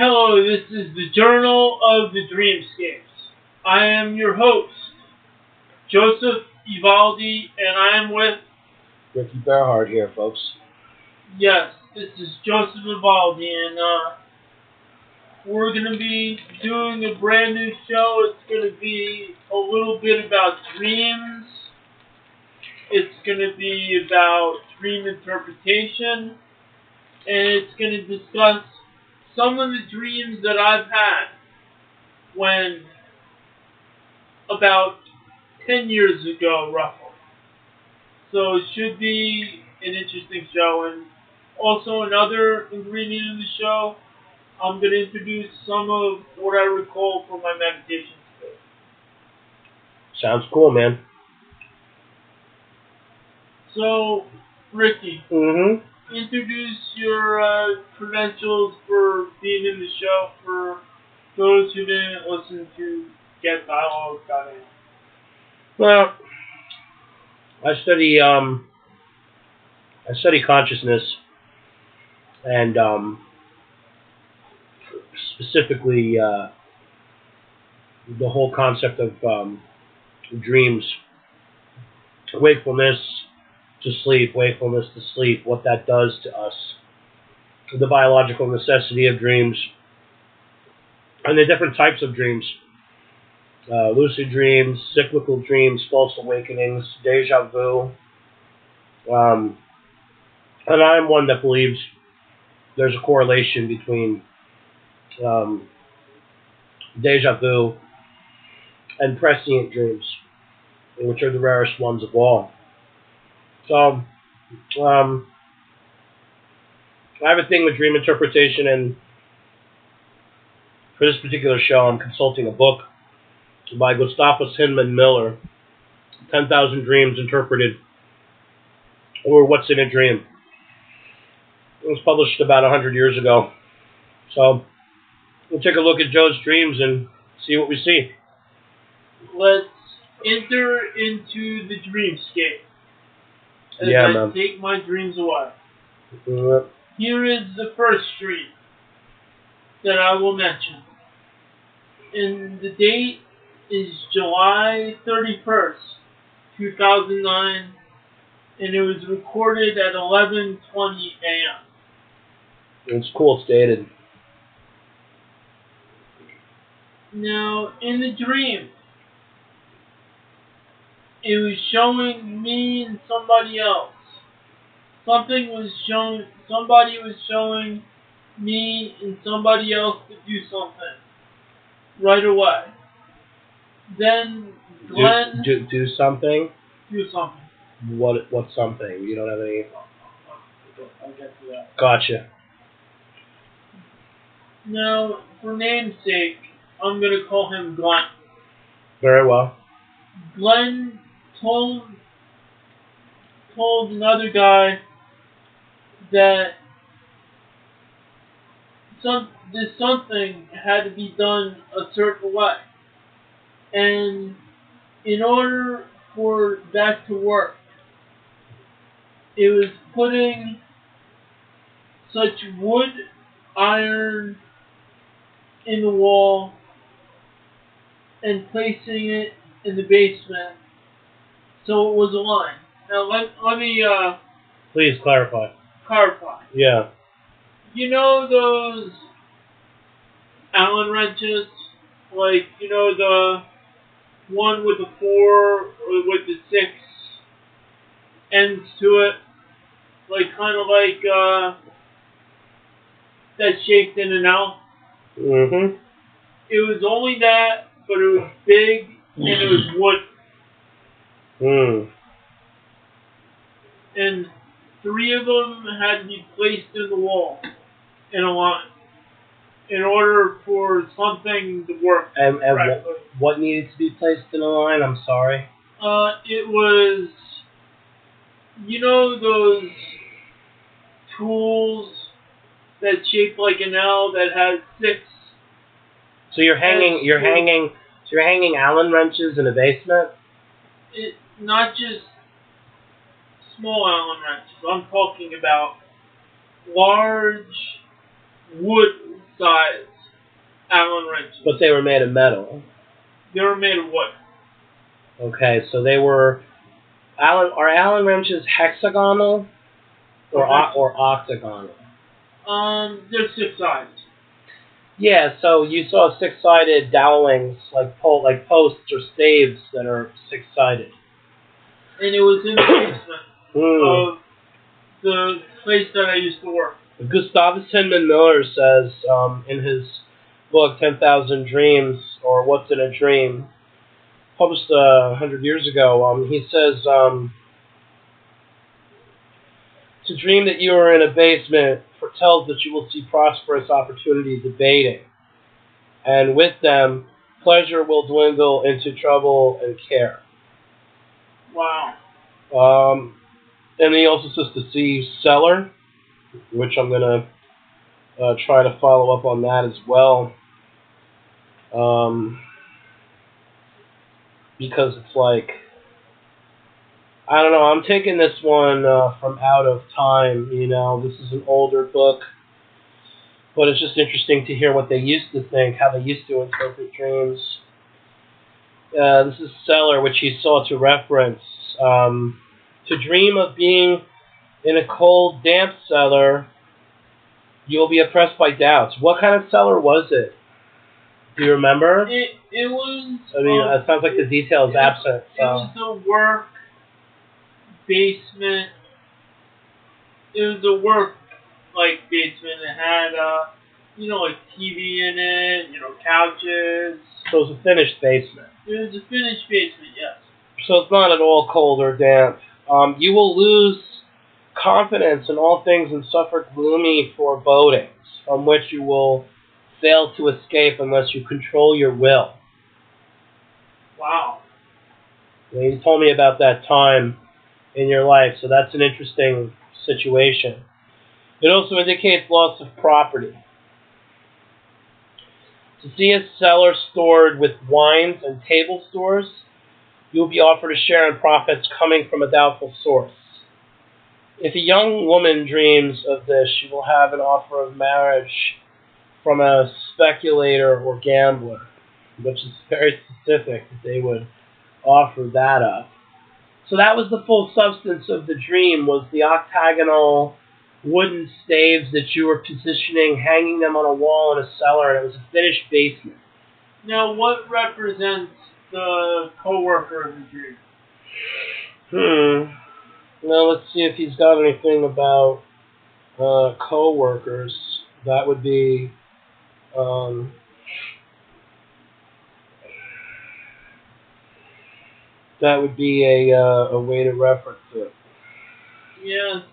Hello, this is the Journal of the Dreamscapes. I am your host, Joseph Evaldi, and I am with... Ricky Bearhard here, folks. Yes, this is Joseph Evaldi, and we're going to be doing a brand new show. It's going to be a little bit about dreams. It's going to be about dream interpretation, and it's going to discuss some of the dreams that I've had when about 10 years ago, roughly. So it should be an interesting show. And also another ingredient in the show, I'm going to introduce some of what I recall from my meditation space. Sounds cool, man. So, Ricky, introduce your credentials for being in the show for those who didn't listen to Get Dialogue. Well, I study consciousness and specifically the whole concept of dreams, wakefulness to sleep, wakefulness to sleep, what that does to us, the biological necessity of dreams, and the different types of dreams, lucid dreams, cyclical dreams, false awakenings, deja vu. And I'm one that believes there's a correlation between deja vu and prescient dreams, which are the rarest ones of all. So, I have a thing with dream interpretation, and for this particular show, I'm consulting a book by Gustavus Hinman Miller, 10,000 Dreams Interpreted, or What's in a Dream. It was published about 100 years ago. So, we'll take a look at Joe's dreams and see what we see. Let's enter into the dreamscape as I take my dreams away. Here is the first dream that I will mention. And the date is July 31st, 2009, and it was recorded at 11:20 a.m. It's cool, it's dated. Now, in the dream, it was showing me and somebody else. Somebody was showing me and somebody else to do something right away. Then Glenn... Do something? Do something. What's something? You don't have any... I'll get to that. Gotcha. Now, for namesake, I'm going to call him Glenn. Very well. Glenn told another guy that something had to be done a certain way. And in order for that to work, it was putting such wood, iron in the wall and placing it in the basement so it was aligned. Now let me please clarify. Yeah. You know those Allen wrenches? Like, you know, the one with the 4 or with the 6 ends to it? Like, kind of like that's shaped in an L? Mm-hmm. It was only that, but it was big and it was wood. And 3 of them had to be placed in the wall in a line in order for something to work. And what needed to be placed in a line? I'm sorry. It was, you know, those tools that shaped like an L that had 6. So you're hanging Allen wrenches in a basement? Not just small Allen wrenches. I'm talking about large wood size Allen wrenches. But they were made of metal. They were made of wood. Okay, so they were are Allen wrenches hexagonal or octagonal? They're six-sided. Yeah, so you saw six-sided dowelings like posts or staves that are six-sided. And it was in the basement of the place that I used to work. Gustavus Hinman Miller says in his book 10,000 Dreams, or What's in a Dream, published 100 years ago, he says, to dream that you are in a basement foretells that you will see prosperous opportunities abating, and with them, pleasure will dwindle into trouble and care. Wow. And he also says to see cellar, which I'm going to try to follow up on that as well. Because it's like, I don't know, I'm taking this one from Out of Time, you know. This is an older book, but it's just interesting to hear what they used to think, how they used to interpret dreams. This is Cellar, which he saw to reference. To dream of being in a cold, damp cellar, you'll be oppressed by doubts. What kind of cellar was it? Do you remember? It was... I mean, it sounds like the detail is absent. It was a work basement. It was a work, basement. It had, TV in it, couches. So it was a finished basement. It was a finished basement, yes. So it's not at all cold or damp. You will lose confidence in all things and suffer gloomy forebodings, from which you will fail to escape unless you control your will. Wow. You told me about that time in your life, so that's an interesting situation. It also indicates loss of property. To see a cellar stored with wines and table stores, you will be offered a share in profits coming from a doubtful source. If a young woman dreams of this, she will have an offer of marriage from a speculator or gambler, which is very specific that they would offer that up. So that was the full substance of the dream, was the octagonal wooden staves that you were positioning, hanging them on a wall in a cellar, and it was a finished basement. Now, what represents the co-worker of the dream? Now, let's see if he's got anything about co-workers. That would be... that would be a way to reference it. Yes,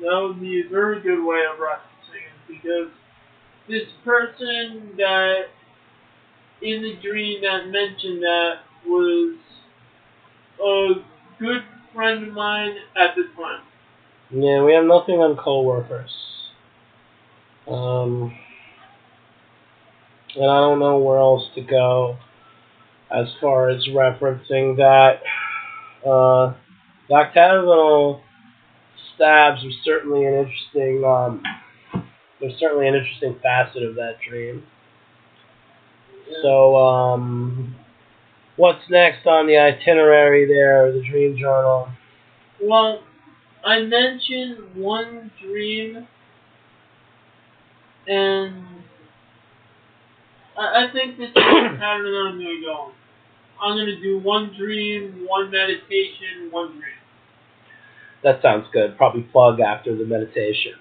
that would be a very good way of referencing it, because this person that in the dream that mentioned that was a good friend of mine at the time. Yeah, we have nothing on co-workers. And I don't know where else to go as far as referencing that. The octagonal stabs are certainly an interesting, there's certainly an interesting facet of that dream. Yeah. So, what's next on the itinerary there, the dream journal? Well, I mentioned one dream, and I think this is the pattern that I'm going to go on. I'm going to do one dream, one meditation, one dream. That sounds good. Probably plug after the meditation.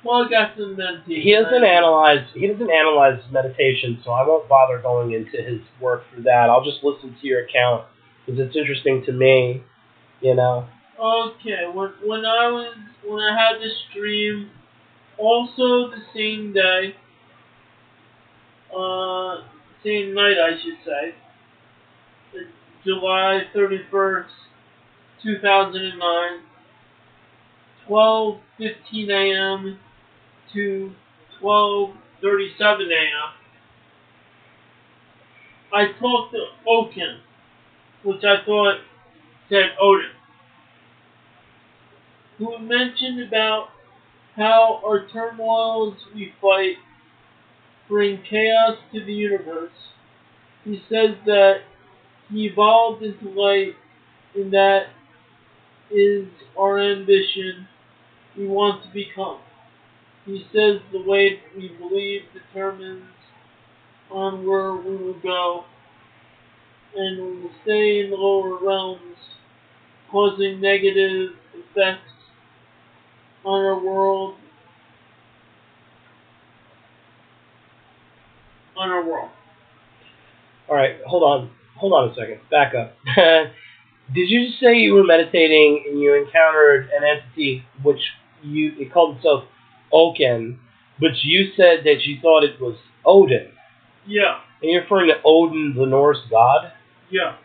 Plug after the meditation. He doesn't analyze his meditation, so I won't bother going into his work for that. I'll just listen to your account because it's interesting to me, you know. Okay, when I had this dream, also the same day, same night I should say, July 31st, 2009, 12:15 a.m. to 12:37 a.m. I talked to Okin, which I thought said Odin, who mentioned about how our turmoils we fight bring chaos to the universe. He says that he evolved into light, and that is our ambition we want to become. He says the way we believe determines on where we will go, and we will stay in the lower realms, causing negative effects on our world. All right, hold on a second. Back up. Did you just say you were meditating and you encountered an entity which it called itself Okin, but you said that you thought it was Odin? Yeah. And you're referring to Odin, the Norse god? Yeah.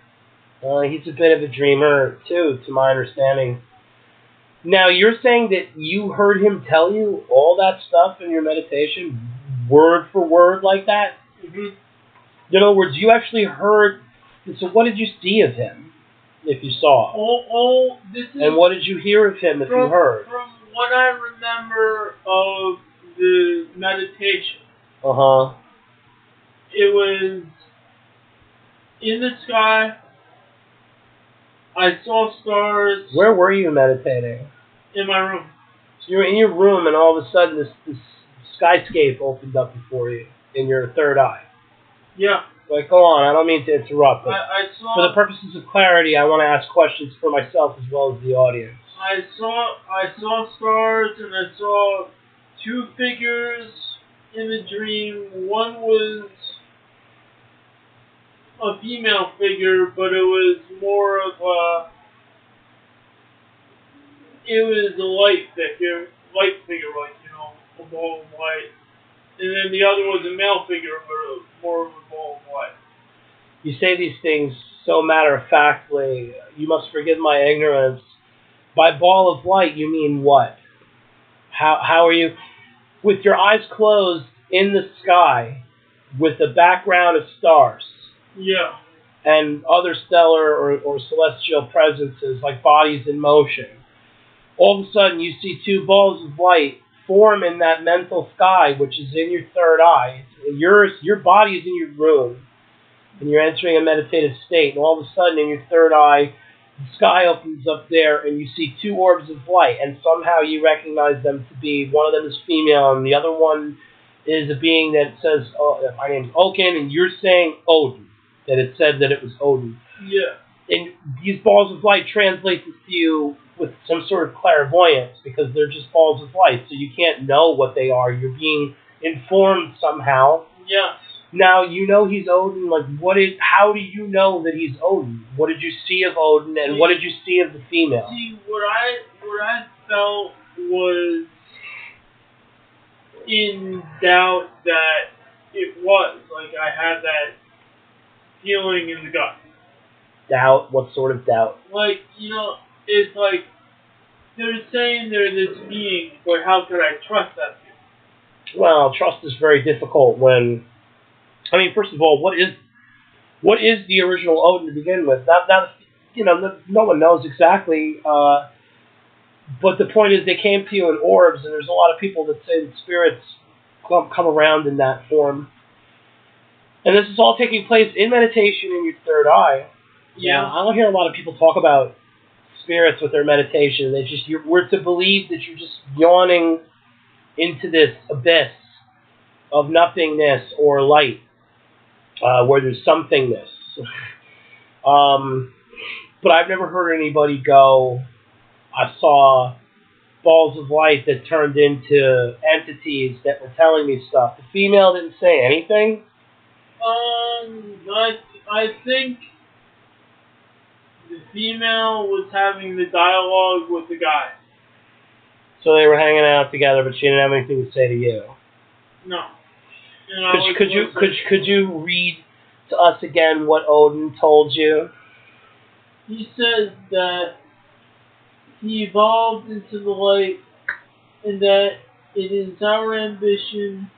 He's a bit of a dreamer, too, to my understanding. Now, you're saying that you heard him tell you all that stuff in your meditation, word for word like that? Mm-hmm. In other words, you actually heard... So what did you see of him, if you saw? This is... And what did you hear of him if you heard? From what I remember of the meditation. Uh-huh. It was in the sky. I saw stars. Where were you meditating? In my room. So you were in your room, and all of a sudden this skyscape opened up before you in your third eye. Yeah. Like, go on. I don't mean to interrupt, but I saw, for the purposes of clarity, I want to ask questions for myself as well as the audience. I saw stars, and I saw two figures in the dream. One was a female figure, but it was more of a... It was a light figure, like, a ball of light. And then the other was a male figure, but more of a ball of light. You say these things so matter-of-factly. You must forgive my ignorance. By ball of light, you mean what? How are you... With your eyes closed in the sky, with a background of stars. Yeah. And other stellar or celestial presences, like bodies in motion. All of a sudden, you see two balls of light form in that mental sky, which is in your third eye. Your body is in your room, and you're entering a meditative state. And all of a sudden, in your third eye, the sky opens up there, and you see two orbs of light. And somehow you recognize them to be, one of them is female, and the other one is a being that says, "Oh, my name's Okin," and you're saying Odin. That it said that it was Odin. Yeah. And these balls of light translate this to you with some sort of clairvoyance, because they're just balls of light, so you can't know what they are. You're being informed somehow. Yes. Now, you know he's Odin. Like, how do you know that he's Odin? What did you see of Odin, and what did you see of the female? See, what I felt was in doubt that it was. Like, I had that feeling in the gut. Doubt? What sort of doubt? Like, it's like they're saying they're this being, but how could I trust that being? Well, trust is very difficult when... I mean, first of all, what is the original Odin to begin with? No one knows exactly, but the point is they came to you in orbs, and there's a lot of people that say that spirits come around in that form. And this is all taking place in meditation in your third eye. Yeah. I don't hear a lot of people talk about spirits with their meditation. We're to believe that you're just yawning into this abyss of nothingness or light, where there's somethingness. But I've never heard anybody go, I saw balls of light that turned into entities that were telling me stuff. The female didn't say anything? I think the female was having the dialogue with the guy. So they were hanging out together, but she didn't have anything to say to you. No. Could you read to us again what Odin told you? He says that he evolved into the light, and that it is our ambition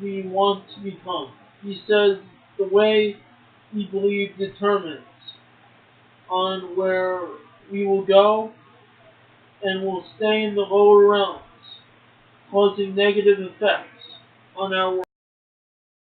we want to become. He says the way we believe determines on where we will go, and will stay in the lower realms, causing negative effects on our